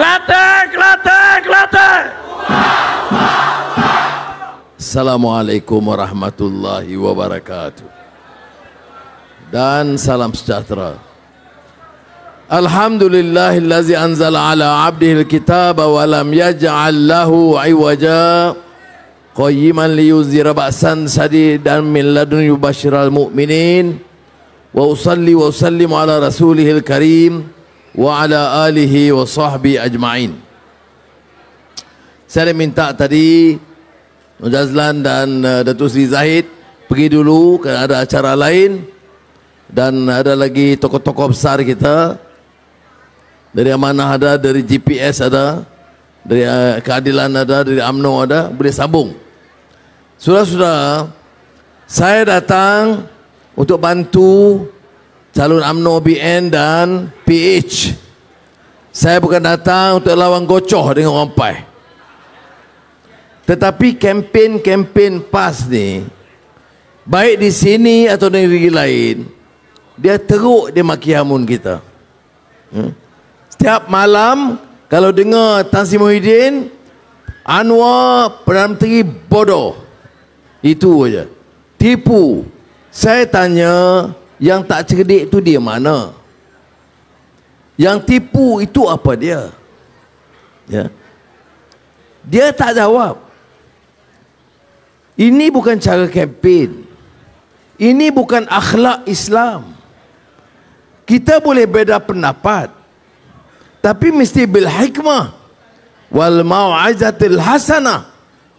Kelantan, Kelantan, Kelantan. Assalamualaikum warahmatullahi wabarakatuh. Dan salam sejahtera. Alhamdulillahillazi anzala ala abdihil kitaba wa lam yaj'al lahu iwaja qayyiman liyunzira ba'san sadidan min ladun yubashiral mu'minin wa usalli wa usallimu ala rasulihil karim wa ala alihi wa sahbihi ajma'in. Saya minta tadi Jazlan dan Datuk Seri Zahid pergi dulu kerana ada acara lain, dan ada lagi tokoh-tokoh besar kita dari Amanah ada, dari GPS ada, dari Keadilan ada, dari UMNO ada, boleh sambung. Saudara-saudara, saya datang untuk bantu calon UMNO BN dan PH. Saya bukan datang untuk lawan gocoh dengan orang PAS. Tetapi kempen-kempen PAS ni, baik di sini atau di negeri lain, dia teruk dia maki hamun kita. Setiap malam kalau dengar Tan Sri Muhyiddin, Anwar Perdana Menteri bodoh, itu aja, tipu. Saya tanya, yang tak cerdik itu dia mana? Yang tipu itu apa dia? Ya, dia tak jawab. Ini bukan cara kempen. Ini bukan akhlak Islam. Kita boleh beza pendapat, tapi mesti bil hikmah wal mau'izatil hasanah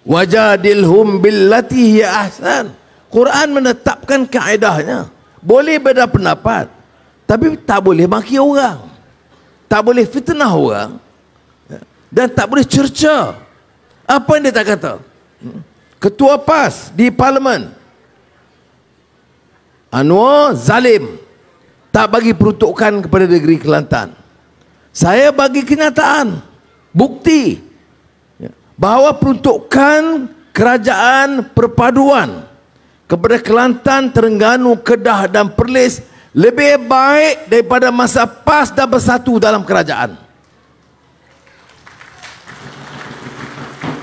wajadilhum billati hiya ahsan. Quran menetapkan kaedahnya. Boleh beza pendapat, tapi tak boleh maki orang, tak boleh fitnah orang, dan tak boleh cerca. Apa yang dia tak kata? Ketua PAS di Parlimen, Anwar zalim, tak bagi peruntukan kepada negeri Kelantan. Saya bagi kenyataan, bukti bahawa peruntukan kerajaan perpaduan kepada Kelantan, Terengganu, Kedah dan Perlis lebih baik daripada masa PAS dan Bersatu dalam kerajaan.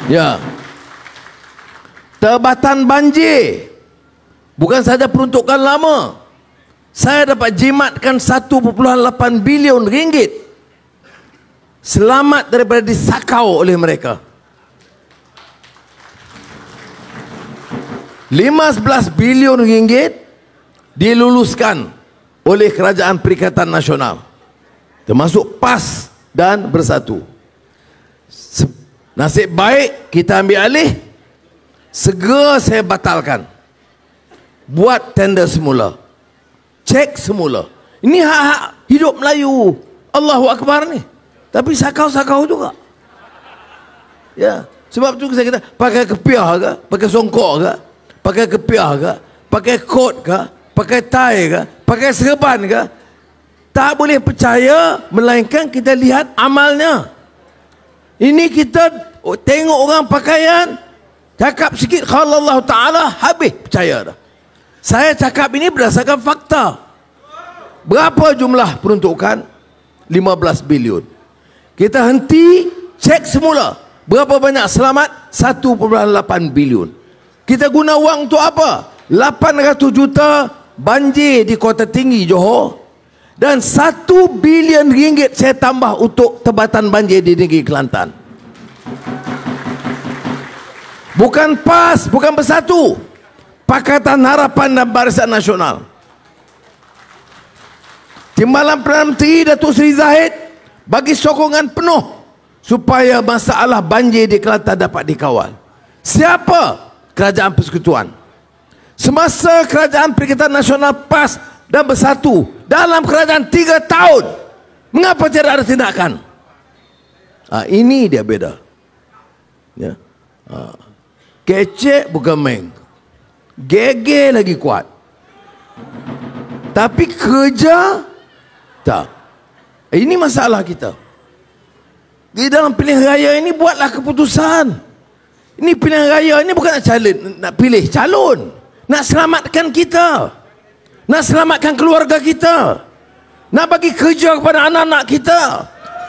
Ya, Tebatan banjir bukan saja peruntukan lama. Saya dapat jimatkan 1.8 bilion ringgit selamat daripada disakau oleh mereka. 15 bilion ringgit diluluskan oleh Kerajaan Perikatan Nasional, termasuk PAS dan Bersatu. Nasib baik kita ambil alih, segera saya batalkan, buat tender semula, cek semula. Ini hak-hak hidup Melayu, Allahu Akbar ni. Tapi sakau-sakau juga. Ya, sebab tu saya kata, pakai kepiah ke, pakai songkok ke, pakai kepiah ke, pakai kot ke, pakai tie ke, pakai serban ke, tak boleh percaya melainkan kita lihat amalnya. Ini kita tengok orang pakaian, cakap sikit kalau Allah Ta'ala, habis percaya dah. Saya cakap ini berdasarkan fakta. Berapa jumlah peruntukan? 15 bilion. Kita henti, cek semula. Berapa banyak selamat? 1.8 bilion. Kita guna wang untuk apa? 800 juta banjir di Kota Tinggi Johor, dan 1 bilion ringgit saya tambah untuk tebatan banjir di negeri Kelantan. Bukan PAS, bukan Bersatu, Pakatan Harapan dan Barisan Nasional. Timbalan Perdana Menteri Datuk Seri Zahid bagi sokongan penuh supaya masalah banjir di Kelantan dapat dikawal. Siapa? Kerajaan Persekutuan. Semasa Kerajaan Perikatan Nasional PAS dan Bersatu dalam kerajaan 3 tahun, mengapa tidak ada tindakan? Ini dia beda. Ya. Kecek bukan main, gege lagi kuat, tapi kerja tak. Ini masalah kita. Di dalam pilihan raya ini buatlah keputusan. Ini pilihan raya ini bukan nak pilih calon, nak selamatkan kita, nak selamatkan keluarga kita, nak bagi kerja kepada anak-anak kita.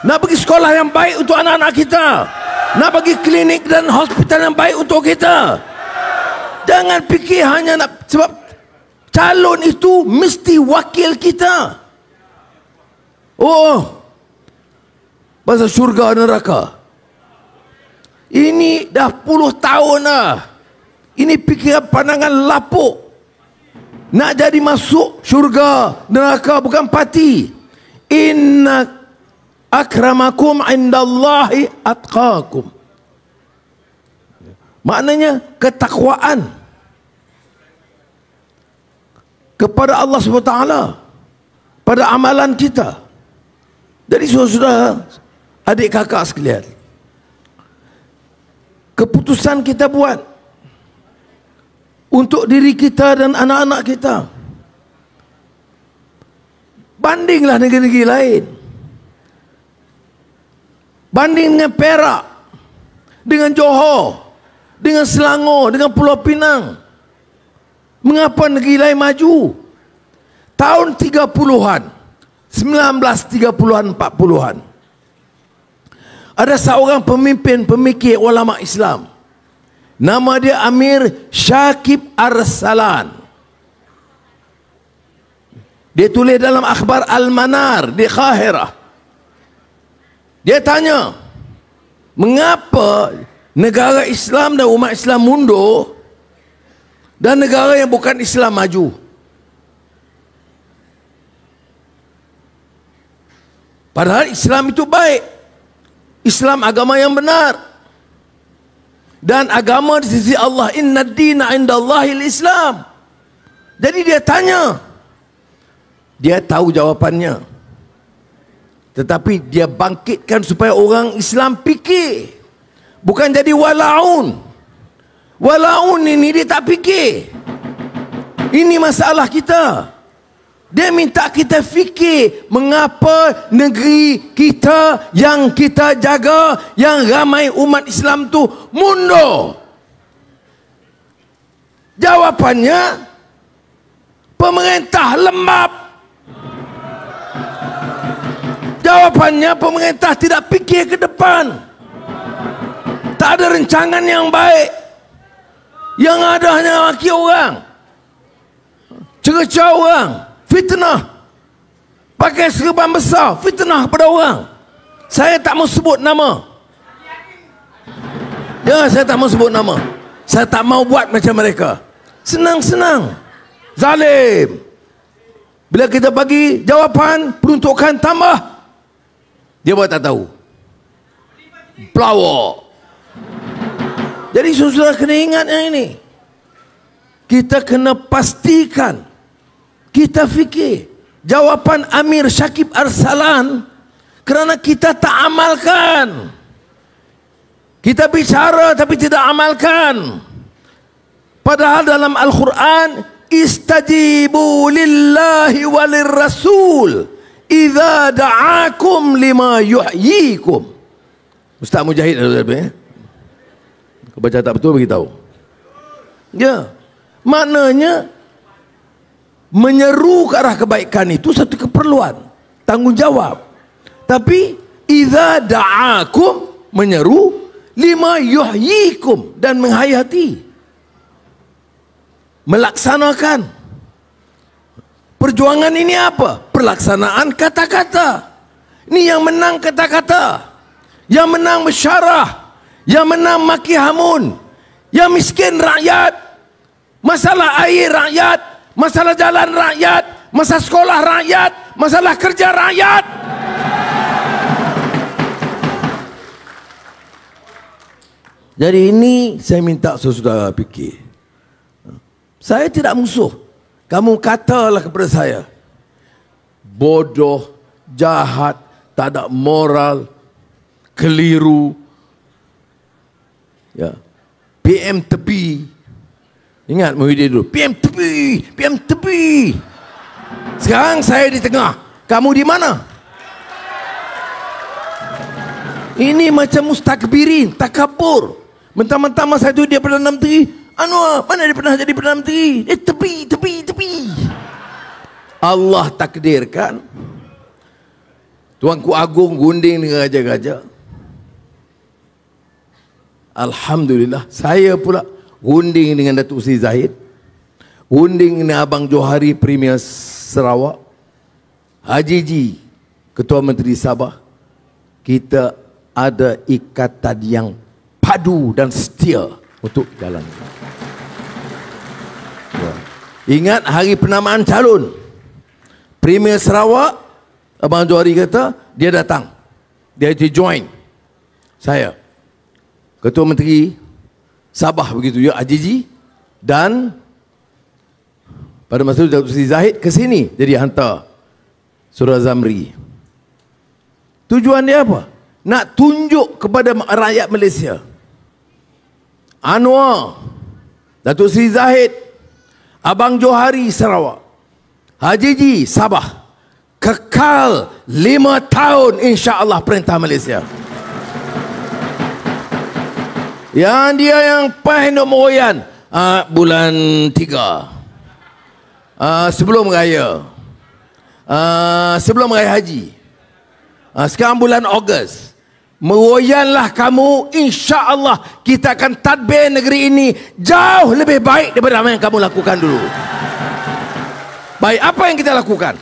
Nak pergi sekolah yang baik untuk anak-anak kita. Nak pergi klinik dan hospital yang baik untuk kita. Jangan fikir hanya nak, sebab calon itu mesti wakil kita. Oh, pasal syurga neraka. Ini dah puluh tahun dah. Ini fikiran pandangan lapuk. Nak jadi masuk syurga neraka bukan parti. Inna akramakum indallahi atqakum. Maknanya ketakwaan kepada Allah SWT, pada amalan kita. Jadi saudara, adik kakak sekalian, keputusan kita buat untuk diri kita dan anak-anak kita, bandinglah negeri-negeri lain. Banding dengan Perak, dengan Johor, dengan Selangor, dengan Pulau Pinang. Mengapa negeri lain maju? Tahun 30-an, 1930-an, 40-an, ada seorang pemimpin pemikir ulama Islam. Nama dia Amir Syakib Arsalan. Dia tulis dalam akhbar Al-Manar di Qahirah. Dia tanya, mengapa negara Islam dan umat Islam mundur dan negara yang bukan Islam maju? Padahal Islam itu baik. Islam agama yang benar. Dan agama di sisi Allah, inna dina indallahil Islam. Jadi dia tanya. Dia tahu jawapannya. Tetapi dia bangkitkan supaya orang Islam fikir. Bukan jadi walaun. Walaun ini dia tak fikir. Ini masalah kita. Dia minta kita fikir mengapa negeri kita yang kita jaga, yang ramai umat Islam tu mundur. Jawapannya, pemerintah lembab. Jawapannya, pemerintah tidak fikir ke depan. Tak ada rancangan yang baik. Yang ada hanya maki orang, cerca orang, fitnah. Pakai serban besar, fitnah pada orang. Saya tak mau sebut nama. Ya, saya tak mau sebut nama. Saya tak mau buat macam mereka. Senang-senang. Zalim. Bila kita bagi jawapan, peruntukan tambah, dia buat tak tahu. Pelawak. Jadi saudara kena ingat yang ini. Kita kena pastikan, kita fikir jawapan Amir Syakib Arsalan, kerana kita tak amalkan. Kita bicara tapi tidak amalkan. Padahal dalam Al-Quran, istajibu lillahi walir rasul idza da'akum lima yuhyikum. Ustaz Mujahid ada kau baca tak betul beritahu. Ya, maknanya menyeru ke arah kebaikan itu satu keperluan, tanggungjawab. Tapi idza da'akum, menyeru, lima yuhyikum, dan menghayati, melaksanakan. Perjuangan ini apa? Pelaksanaan kata-kata. Ini yang menang kata-kata, yang menang mesyarah, yang menang maki hamun, yang miskin rakyat, masalah air rakyat, masalah jalan rakyat, masalah sekolah rakyat, masalah kerja rakyat. Jadi ini saya minta saudara fikir. Saya tidak musuh. Kamu katalah kepada saya, bodoh, jahat, tak ada moral, keliru. Ya, PM tepi. Ingat Muhyiddin dulu, PM tepi, PM tepi. Sekarang saya di tengah, kamu di mana? Ini macam mustakbirin, takabur. Mentang-mentang masa itu dia Perdana Menteri. Mana dia pernah jadi Perdana Menteri? Tepi. Allah takdirkan Tuanku Agung gunding dengan raja-raja. Alhamdulillah, saya pula gunding dengan Datuk Seri Zahid, gunding dengan Abang Johari Premier Sarawak, Haji Ji, Ketua Menteri Sabah. Kita ada ikatan yang padu dan setia untuk jalan. Ya. Ingat hari penamaan calon Premier Sarawak, Abang Johari kata dia datang, dia join saya. Ketua Menteri Sabah begitu ya, Haji Ji, dan pada masa itu Datuk Seri Zahid ke sini jadi hantar Surah Zamri. Tujuan dia apa? Nak tunjuk kepada rakyat Malaysia, Anwar, Datuk Seri Zahid, Abang Johari Sarawak, Haji Ji Sabah kekal 5 tahun insya-Allah perintah Malaysia. Yang dia yang nombor bulan 3 sebelum raya, sebelum raya haji, sekarang bulan Ogos, meroyanlah kamu, insya-Allah kita akan tadbir negeri ini jauh lebih baik daripada apa yang kamu lakukan dulu. Baik, apa yang kita lakukan?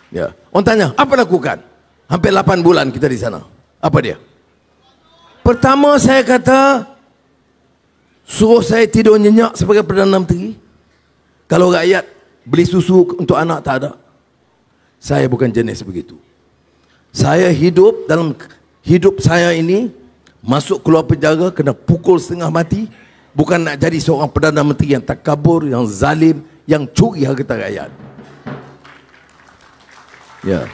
Ya, orang tanya, apa lakukan? Hampir 8 bulan kita di sana. Apa dia? Pertama saya kata, suruh saya tidur nyenyak sebagai Perdana Menteri. Kalau rakyat beli susu untuk anak tak ada. Saya bukan jenis begitu. Saya hidup dalam hidup saya ini, masuk keluar penjara kena pukul setengah mati, bukan nak jadi seorang Perdana Menteri yang takabur, yang zalim, yang curi harta rakyat. Ya.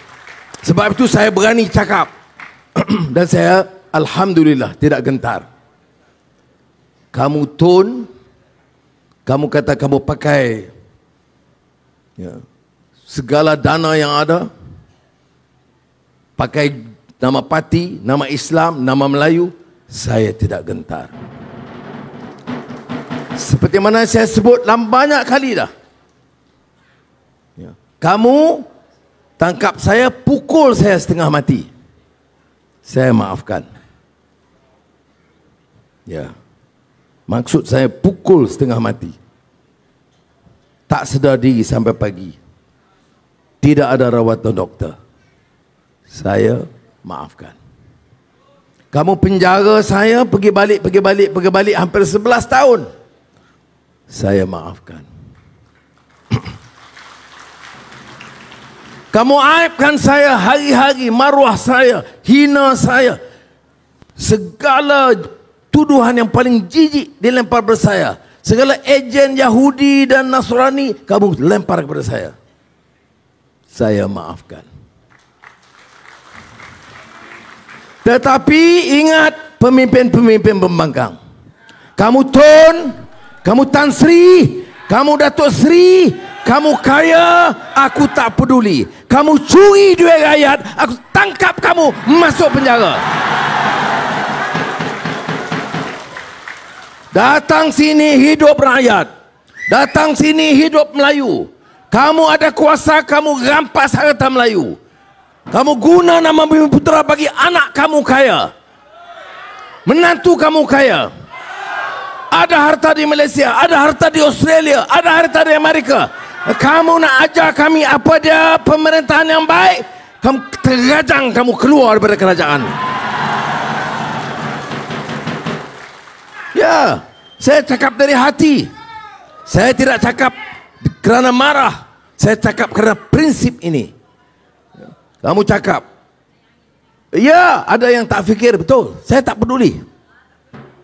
Sebab itu saya berani cakap dan saya alhamdulillah tidak gentar. Kamu tone, kamu kata kamu pakai ya, segala dana yang ada, pakai nama parti, nama Islam, nama Melayu, saya tidak gentar. Seperti mana saya sebut banyak kali dah. Ya. Kamu tangkap saya, pukul saya setengah mati, saya maafkan. Ya. Maksud saya pukul setengah mati, tak sedar diri sampai pagi, tidak ada rawatan doktor, saya maafkan. Kamu penjara saya, pergi balik hampir 11 tahun, saya maafkan. Kamu aibkan saya hari-hari, maruah saya, hina saya, segala tuduhan yang paling jijik dilempar kepada saya, segala ejen Yahudi dan Nasrani kamu lempar kepada saya maafkan. Tetapi ingat pemimpin-pemimpin pembangkang, kamu Tun, kamu Tan Sri, kamu Datuk Sri, kamu kaya, aku tak peduli. Kamu curi duit rakyat, aku tangkap kamu, masuk penjara. Datang sini hidup rakyat, datang sini hidup Melayu. Kamu ada kuasa, kamu rampas harta Melayu. Kamu guna nama Bumi Putera bagi anak kamu kaya, menantu kamu kaya. Ada harta di Malaysia, ada harta di Australia, ada harta di Amerika. Kamu nak ajar kami apa dia pemerintahan yang baik, kamu terajang, kamu keluar daripada kerajaan. Ya, saya cakap dari hati. Saya tidak cakap kerana marah. Saya cakap kerana prinsip ini. Kamu cakap, ya, ada yang tak fikir, betul. Saya tak peduli.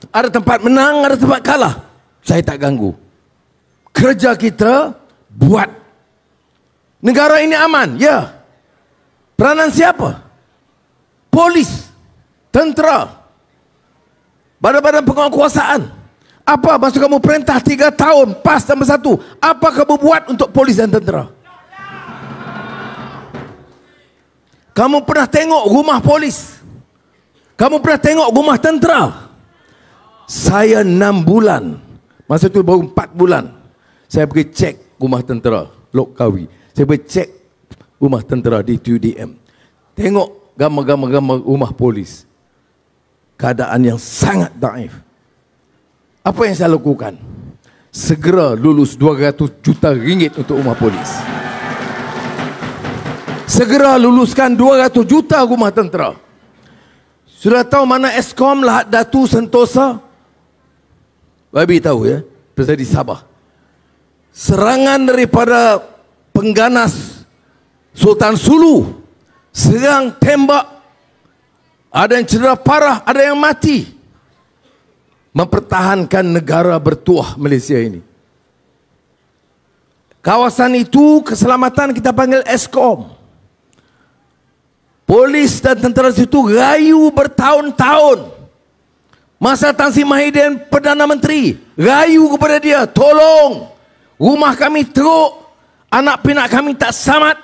Ada tempat menang, ada tempat kalah, saya tak ganggu. Kerja kita buat negara ini aman. Ya. Peranan siapa? Polis, tentera, badan-badan penguasaan. Apa maksud kamu perintah 3 tahun PAS tambah 1? Apa kamu buat untuk polis dan tentera? Kamu pernah tengok rumah polis? Kamu pernah tengok rumah tentera? Saya 6 bulan, masa itu baru 4 bulan, saya pergi cek rumah tentera Lok Kawi. Saya pergi cek rumah tentera di TUDM. Tengok gambar-gambar rumah polis. Keadaan yang sangat daif. Apa yang saya lakukan? Segera lulus 200 juta ringgit untuk rumah polis. Segera luluskan 200 juta rumah tentera. Sudah tahu mana Eskom Lahad Datu Sentosa? Babi tahu ya, terjadi Sabah. Serangan daripada pengganas Sultan Sulu, serang tembak, ada yang cedera parah, ada yang mati, mempertahankan negara bertuah Malaysia ini. Kawasan itu keselamatan kita panggil Eskom. Polis dan tentera situ rayu bertahun-tahun. Masa Tan Sri Mahidin Perdana Menteri, rayu kepada dia, tolong rumah kami teruk, anak pinak kami tak selamat,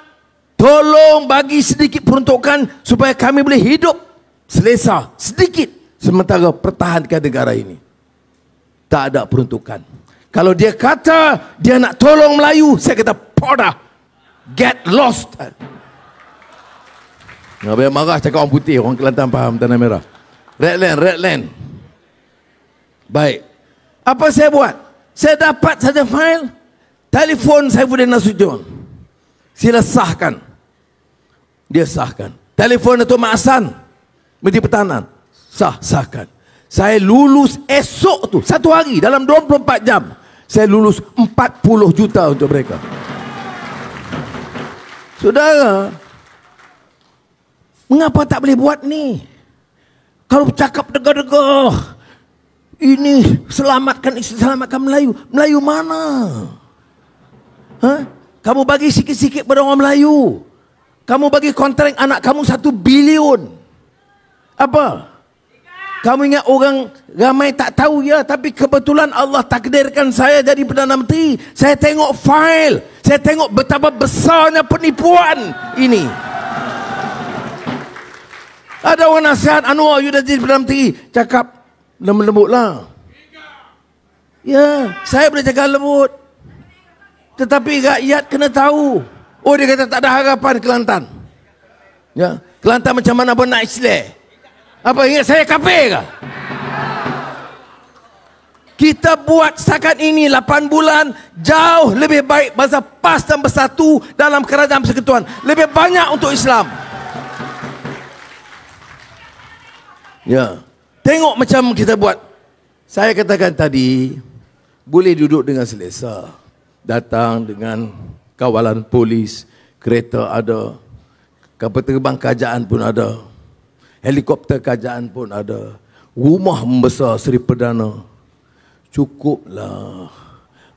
tolong bagi sedikit peruntukan supaya kami boleh hidup selesa sedikit sementara pertahankan negara ini. Tak ada peruntukan. Kalau dia kata dia nak tolong Melayu, saya kata podah, get lost. Nggak boleh marah cakap orang putih, orang Kelantan faham tanah merah. Red land. Baik. Apa saya buat? Saya dapat saja file, telefon Saifuddin Nasution. Sila sahkan. Dia sahkan. Telefon Datuk Mak Hassan, Menteri Pertahanan. Sahkan. Saya lulus esok tu, satu hari, dalam 24 jam. Saya lulus 40 juta untuk mereka. Saudara, mengapa tak boleh buat ni? Kalau bercakap degah-degah, ini selamatkan Melayu. Melayu mana? Kamu bagi sikit-sikit pada orang Melayu. Kamu bagi kontrak anak kamu 1 bilion. Apa? Kamu ingat orang ramai tak tahu ya, tapi kebetulan Allah takdirkan saya jadi Perdana Menteri. Saya tengok file, saya tengok betapa besarnya penipuan ini. Ada orang nasihat, Anwar, you dah jadi Perdana Menteri, cakap lembut lah. Ya, saya boleh cakap lembut, tetapi rakyat kena tahu. Oh, dia kata tak ada harapan Kelantan. Ya, Kelantan macam mana pun nak Islam. Apa ingat saya kafir ke? Kita buat setakat ini 8 bulan jauh lebih baik bangsa PAS dan bersatu dalam kerajaan persekutuan. Lebih banyak untuk Islam. Ya, tengok macam kita buat. Saya katakan tadi, boleh duduk dengan selesa. Datang dengan kawalan polis, kereta ada, kapal terbang kerajaan pun ada, helikopter kerajaan pun ada, rumah membesar Seri Perdana. Cukuplah.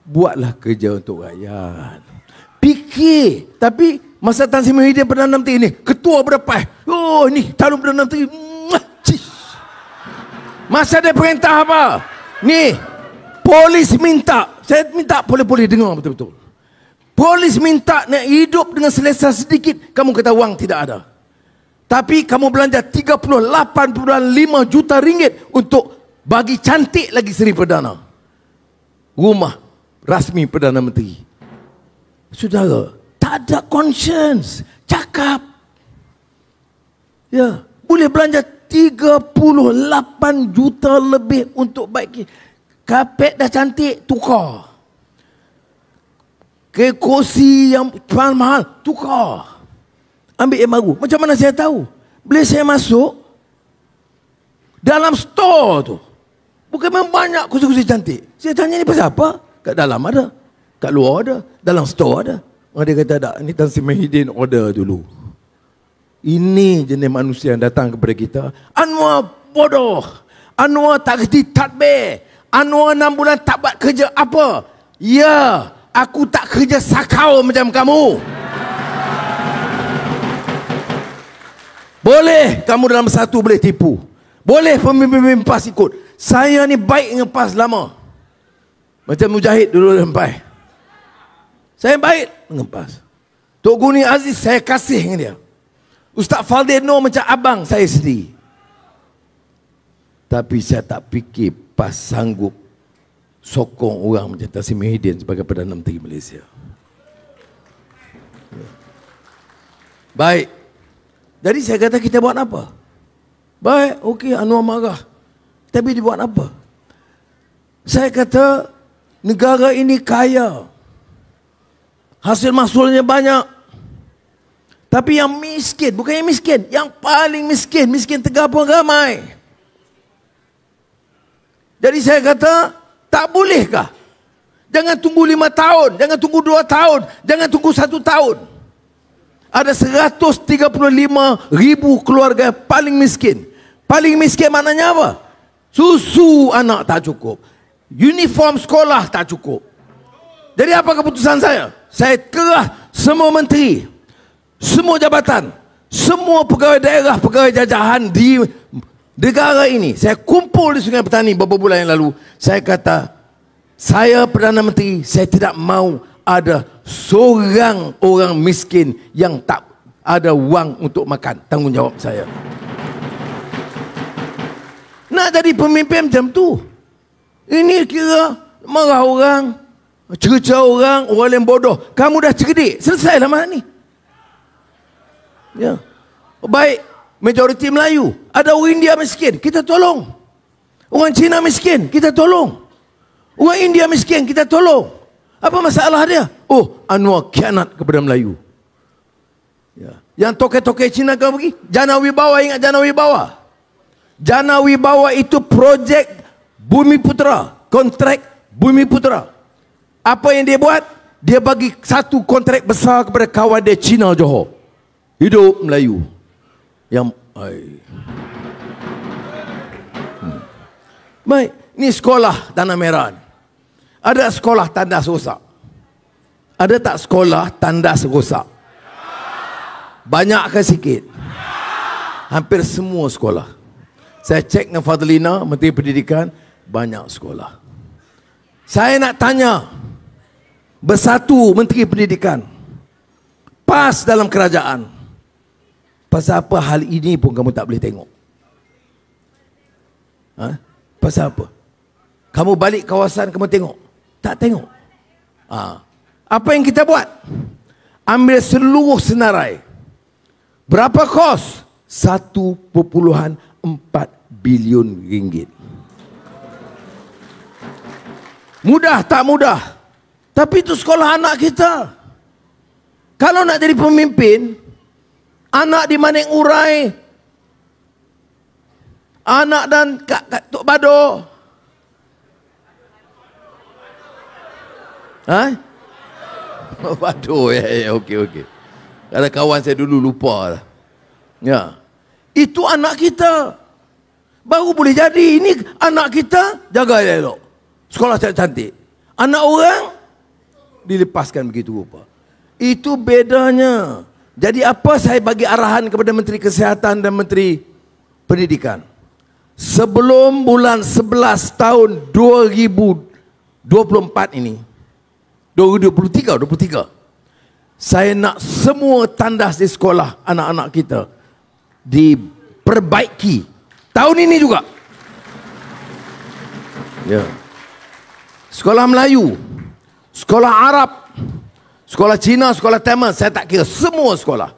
Buatlah kerja untuk rakyat. Fikir. Tapi masa Tan Sri Mahidin Perdana Menteri ni, ketua berdepan, oh ni calon Perdana Menteri. Masa dia perintah apa? Ni, polis minta. Saya minta boleh dengar betul-betul. Polis minta nak hidup dengan selesa sedikit. Kamu kata wang tidak ada. Tapi kamu belanja 38.5 juta ringgit untuk bagi cantik lagi Seri Perdana. Rumah rasmi Perdana Menteri. Saudara, tak ada conscience. Cakap. Ya, boleh belanja 38 juta lebih untuk baiki. Kapet dah cantik, tukar. Kerusi yang mahal, tukar. Ambil yang baru. Macam mana saya tahu? Bila saya masuk dalam store tu, bukan memang banyak kursi-kursi cantik. Saya tanya ni pasal apa? Kat dalam ada, kat luar ada, dalam store ada. Dia kata tak, ini Tan Sri Mahidin order dulu. Ini jenis manusia yang datang kepada kita. Anwar bodoh. Anwar tak kerti tadbir. Anwar 6 bulan tak buat kerja apa? Ya, aku tak kerja sakau macam kamu. Boleh kamu dalam satu boleh tipu. Boleh pemimpin PAS ikut. Saya ni baik dengan PAS lama. Macam Mujahid dulu sampai. Saya baik dengan PAS. Tok Guni Aziz saya kasih dengan dia. Ustaz Faldil Noor macam abang saya sendiri. Tapi saya tak fikir PAS sanggup sokong orang macam Tan Sri Mahidin sebagai Perdana Menteri Malaysia. Baik. Jadi saya kata kita buat apa? Baik, okey, Anwar marah. Tapi dia buat apa? Saya kata negara ini kaya. Hasil mahsulnya banyak. Tapi yang miskin, bukan yang miskin, yang paling miskin, miskin Tegar pun ramai. Jadi saya kata, tak bolehkah? Jangan tunggu 5 tahun, jangan tunggu 2 tahun, jangan tunggu 1 tahun. Ada 135,000 keluarga paling miskin. Paling miskin maknanya apa? Susu anak tak cukup. Uniform sekolah tak cukup. Jadi apa keputusan saya? Saya kerah semua menteri, semua jabatan, semua pegawai daerah, pegawai jajahan di negara ini. Saya kumpul di Sungai Petani beberapa bulan yang lalu. Saya kata, saya Perdana Menteri, saya tidak mau ada seorang orang miskin yang tak ada wang untuk makan. Tanggungjawab saya. Nak jadi pemimpin macam tu. Ini kira marah orang, cerca orang yang bodoh. Kamu dah cerdik, selesailah masalah ni. Ya. Baik, majoriti Melayu. Ada orang India miskin, kita tolong. Orang Cina miskin, kita tolong. Orang India miskin, kita tolong. Apa masalah dia? Oh, Anwar khianat kepada Melayu. Ya. Yang toke-toke Cina kau pergi? Jana Wibawa, ingat Jana Wibawa? Jana Wibawa itu projek Bumi Putra. Kontrak Bumi Putra. Apa yang dia buat? Dia bagi satu kontrak besar kepada kawan dia Cina Johor. Hidup Melayu. Yang... Baik, ini sekolah Tanah Merah. Ada sekolah tandas rosak? Ada tak sekolah tandas rosak? Banyak ke sikit? Hampir semua sekolah. Saya cek dengan Fadlina, Menteri Pendidikan, banyak sekolah. Saya nak tanya, bersatu Menteri Pendidikan, PAS dalam kerajaan, pasal apa hal ini pun kamu tak boleh tengok? Ha? Pasal apa? Kamu balik kawasan, kamu tengok? Tak tengok. Apa yang kita buat? Ambil seluruh senarai. Berapa kos? 1.4 bilion ringgit. Mudah tak mudah? Tapi itu sekolah anak kita. Kalau nak jadi pemimpin, anak di Manik Urai, anak dan Kak Tok Bado, Oh, Bado, ya, okey. Ada kawan saya dulu lupa lah. Ya, itu anak kita. Baru boleh jadi. Ini anak kita, jaga elok. Sekolah cantik. Anak orang, dilepaskan begitu rupa. Itu bedanya. Jadi apa saya bagi arahan kepada Menteri Kesihatan dan Menteri Pendidikan? Sebelum bulan 11 tahun 2024 ini, 2023, saya nak semua tandas di sekolah anak-anak kita diperbaiki tahun ini juga. Ya. Sekolah Melayu, sekolah Arab, sekolah Cina, sekolah Tamil, saya tak kira, semua sekolah.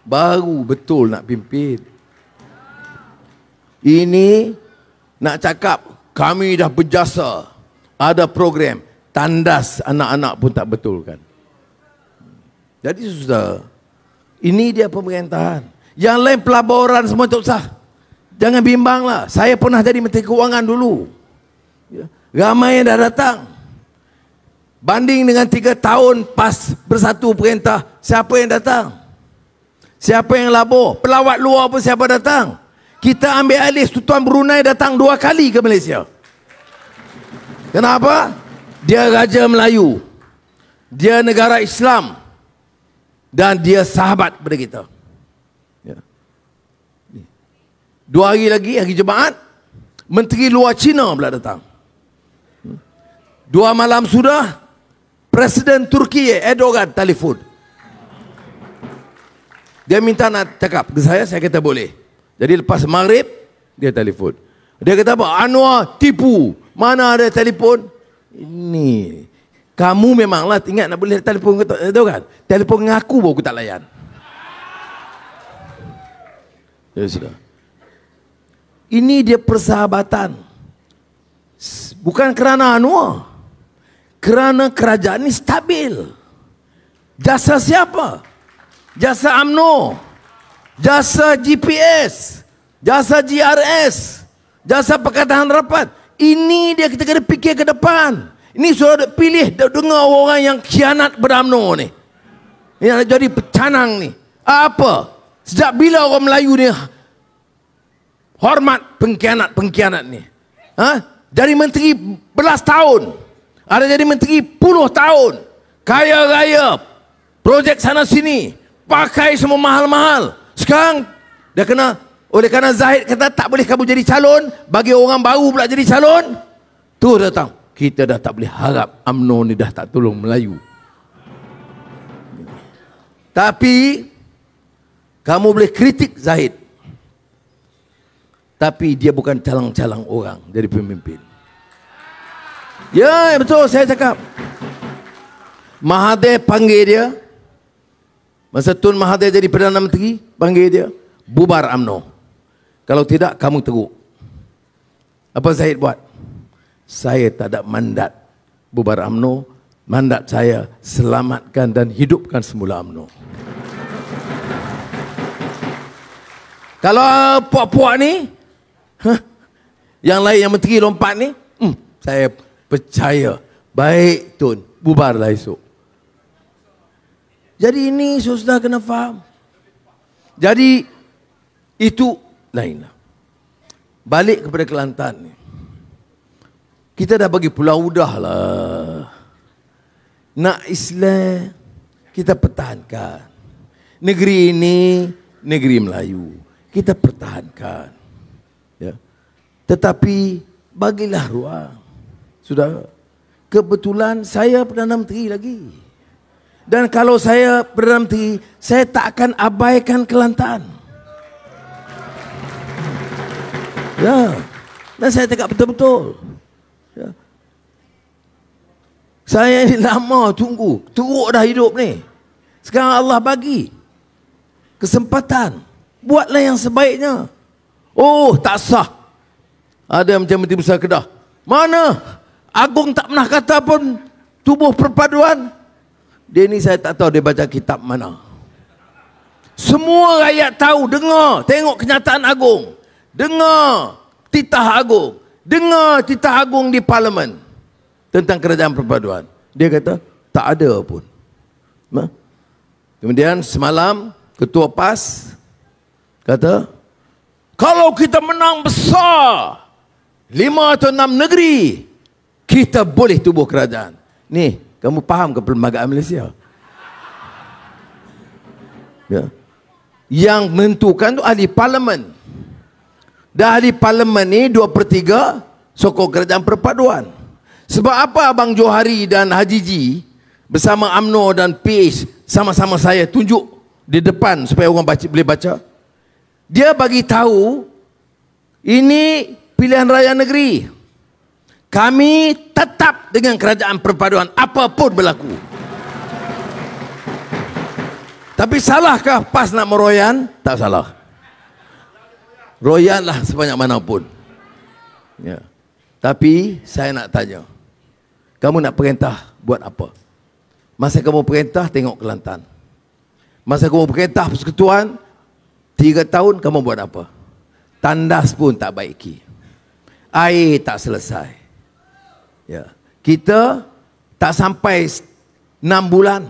Baru betul nak pimpin. Ini nak cakap kami dah berjasa, ada program, tandas anak-anak pun tak betul kan. Jadi sudah, ini dia pemerintahan. Yang lain pelaburan semua tak usah. Jangan bimbanglah. Saya pernah jadi Menteri Keuangan dulu. Ramai yang dah datang. Banding dengan 3 tahun PAS Bersatu Perintah, siapa yang datang? Siapa yang labur? Pelawat luar pun siapa datang? Kita ambil alih Tuan Brunei datang 2 kali ke Malaysia. Kenapa? Dia Raja Melayu. Dia negara Islam. Dan dia sahabat kepada kita. Ya. 2 hari lagi, hari Jumaat, Menteri Luar Cina pula datang. 2 malam sudah, Presiden Turki Erdogan telefon. Dia minta nak cakap ke saya kata boleh. Jadi lepas maghrib, dia telefon. Dia kata apa? Anwar tipu. Mana ada telefon? Ini. Kamu memanglah ingat nak boleh telefon ke tak? Tahu kan? Telefon dengan aku baru aku tak layan. Ya sudah. Ini dia persahabatan. Bukan kerana anu, kerana kerajaan ini stabil. Jasa siapa? Jasa UMNO, jasa GPS, jasa GRS, jasa Pakatan Rapat. Ini dia kita kena fikir ke depan. Ini sudah pilih dengar orang yang khianat pada UMNO ni, yang jadi pecanang ni. Apa? Sejak bila orang Melayu ni hormat pengkhianat ni? Jadi menteri belas tahun, ada jadi menteri puluh tahun, kaya raya, projek sana sini, pakai semua mahal-mahal. Sekarang dia kena, oleh kerana Zahid kata tak boleh kamu jadi calon, bagi orang baru pula jadi calon, tu datang. Kita dah tak boleh harap UMNO ni dah tak tolong Melayu. Tapi kamu boleh kritik Zahid, tapi dia bukan calang-calang orang jadi pemimpin. Ya, betul saya cakap. Mahathir panggil dia, masa Tun Mahathir jadi Perdana Menteri, panggil dia, bubar UMNO. Kalau tidak, kamu teruk. Apa Zahid buat? Saya tak ada mandat bubar UMNO. Mandat saya selamatkan dan hidupkan semula UMNO. Kalau puak-puak ni, yang lain yang menteri lompat ni, saya percaya, baik Tun, bubarlah esok. Jadi ini sudah kena faham. Jadi itu lainlah. Balik kepada Kelantan ni. Kita dah bagi Pulau Udah lah. Nak Islam, kita pertahankan. Negeri ini, negeri Melayu. Kita pertahankan. Ya. Tetapi, bagilah ruang. Sudah. Kebetulan saya Perdana Menteri lagi. Dan kalau saya Perdana Menteri, saya tak akan abaikan Kelantan. Ya. Dan saya cakap betul-betul. Ya. Saya ni lama tunggu, teruk dah hidup ni. Sekarang Allah bagi kesempatan, buatlah yang sebaiknya. Oh, tak sah. Ada macam Menteri Besar Kedah, mana Agung tak pernah kata pun tubuh perpaduan. Dia ni saya tak tahu dia baca kitab mana. Semua rakyat tahu, dengar, tengok kenyataan Agung, dengar titah Agung, dengar titah Agung di Parlimen tentang kerajaan perpaduan. Dia kata tak ada pun. Kemudian semalam Ketua PAS kata, kalau kita menang besar 5 atau 6 negeri, kita boleh tubuh kerajaan. Ni, kamu faham ke perlembagaan Malaysia? Ya. Yang menentukan tu ahli Parlimen. Dah ahli Parlimen ni 2/3 sokong kerajaan perpaduan. Sebab apa Abang Johari dan Haji Ji bersama UMNO dan PH sama-sama saya tunjuk di depan supaya orang boleh baca. Dia bagi tahu ini pilihan raya negeri. Kami tetap dengan kerajaan perpaduan apapun berlaku. Tapi salahkah PAS nak meroyan? Tak salah. Royanlah sebanyak manapun. Ya. Tapi saya nak tanya, kamu nak perintah buat apa? Masa kamu perintah, tengok Kelantan. Masa kamu perintah persekutuan 3 tahun, kamu buat apa? Tandas pun tak baiki, air tak selesai. Ya. Kita tak sampai 6 bulan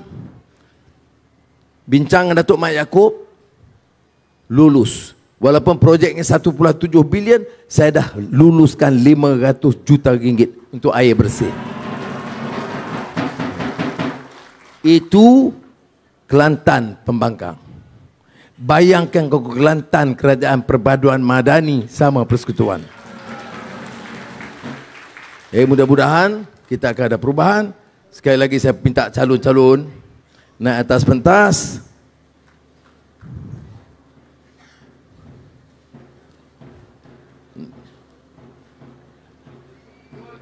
bincang dengan Datuk Mat Yaakob, lulus. Walaupun projeknya 1.7 bilion, saya dah luluskan 500 juta ringgit untuk air bersih. Itu Kelantan Pembangkang. Bayangkan kau Kelantan kerajaan perpaduan madani sama persekutuan. Mudah-mudahan kita akan ada perubahan. Sekali lagi saya minta calon-calon naik atas pentas.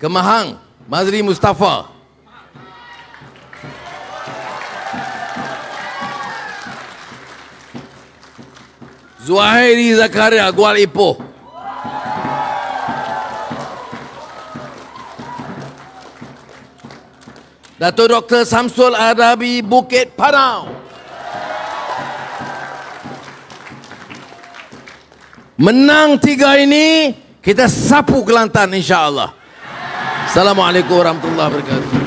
Kemahang, Mazri Mustafa. Zuhairi Zakaria, Gual Ipoh. Dato' Dr. Samsul Adabi, Bukit Panau. Menang 3 ini, kita sapu Kelantan insya-Allah. Assalamualaikum warahmatullahi wabarakatuh.